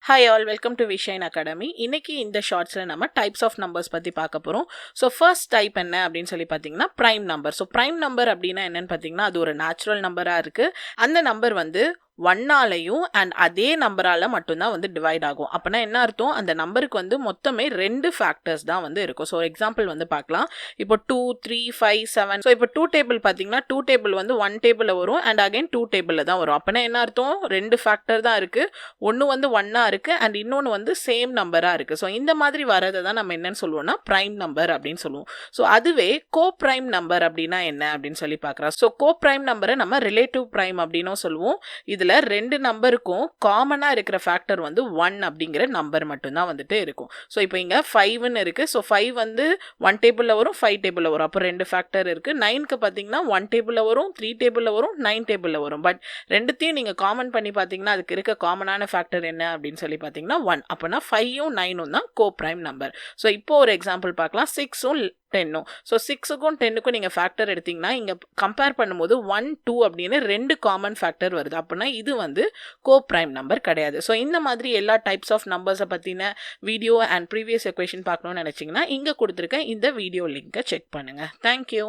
Hi all, welcome to Vishayne Academy. இன்னைக்கு இந்த ஷார்ட்ஸ்ல நம்ம டைப்ஸ் ஆஃப் நம்பர்ஸ் பத்தி பார்க்க போறோம். ஸோ ஃபர்ஸ்ட் டைப் என்ன அப்படின்னு சொல்லி பார்த்தீங்கன்னா prime number. So prime number அப்படின்னா என்னன்னு பார்த்தீங்கன்னா அது ஒரு நேச்சுரல் நம்பரா இருக்கு. அந்த நம்பர் வந்து ஒன்னாலையும் அண்ட் அதே நம்பரால் மட்டும்தான் வந்து டிவைட் ஆகும். அப்படின்னா என்ன அர்த்தம், அந்த நம்பருக்கு வந்து மொத்தமே 2 ஃபேக்டர்ஸ் தான் வந்து இருக்கும். ஸோ எக்ஸாம்பிள் வந்து பார்க்கலாம். இப்போ 2, 3, 5, 7. ஸோ இப்போ 2 டேபிள் பார்த்தீங்கன்னா 2 டேபிள் வந்து 1 டேபிளில் வரும் அண்ட் அகைன் 2 டேபிளில் தான் வரும். அப்படின்னா என்ன அர்த்தம், 2 ஃபேக்டர் தான் இருக்குது. ஒன்று வந்து 1 இருக்குது அண்ட் இன்னொன்று வந்து சேம் நம்பராக இருக்குது. ஸோ இந்த மாதிரி வரதை தான் நம்ம என்னன்னு சொல்லுவோம்னா ப்ரைம் நம்பர் அப்படின்னு சொல்லுவோம். ஸோ அதுவே கோ ப்ரைம் நம்பர் அப்படின்னா என்ன அப்படின்னு சொல்லி பார்க்குறோம். ஸோ கோ ப்ரைம் நம்பரை நம்ம ரிலேட்டிவ் ப்ரைம் அப்படின்னும் சொல்லுவோம். இதில் 2 நம்பருக்கும் காமனாக இருக்கிற ஃபேக்டர் வந்து 1 அப்படிங்கிற நம்பர் மட்டும்தான் வந்துட்டு இருக்கும். ஸோ இப்போ இங்கே 5ன்னு இருக்குது. ஸோ 5 வந்து 1 டேபிளில் வரும், 5 டேபிளில் வரும். அப்போ 2 ஃபேக்டர் இருக்குது. 9க்கு பார்த்தீங்கன்னா 1 டேபிளில் வரும், 3 டேபிளில் வரும், 9 டேபிளில் வரும். பட் ரெண்டுத்தையும் நீங்கள் காமன் பண்ணி பார்த்தீங்கன்னா அதுக்கு இருக்க காமனான ஃபேக்டர் என்ன அப்படின்னு சொல்லி பார்த்தீங்கன்னா 1. அப்போனா 5ம் 9ம் தான் கோ ப்ரைம் நம்பர். ஸோ இப்போ ஒரு எக்ஸாம்பிள் பார்க்கலாம். 6ம் 10ம். ஸோ 6க்கும் 10க்கும் நீங்கள் ஃபேக்டர் எடுத்திங்கன்னா இங்கே கம்பேர் பண்ணும்போது 1, 2 அப்படின்னு 2 காமன் ஃபேக்டர் வருது. அப்படின்னா இது வந்து கோ ப்ரைம் நம்பர் கிடையாது. ஸோ இந்த மாதிரி எல்லா டைப்ஸ் ஆஃப் நம்பர்ஸை பற்றின வீடியோ அண்ட் ப்ரீவியஸ் எக்வேஷன் பார்க்கணும்னு நினச்சிங்கன்னா இங்கே கொடுத்துருக்க இந்த வீடியோ லிங்கை செக் பண்ணுங்கள். தேங்க்யூ.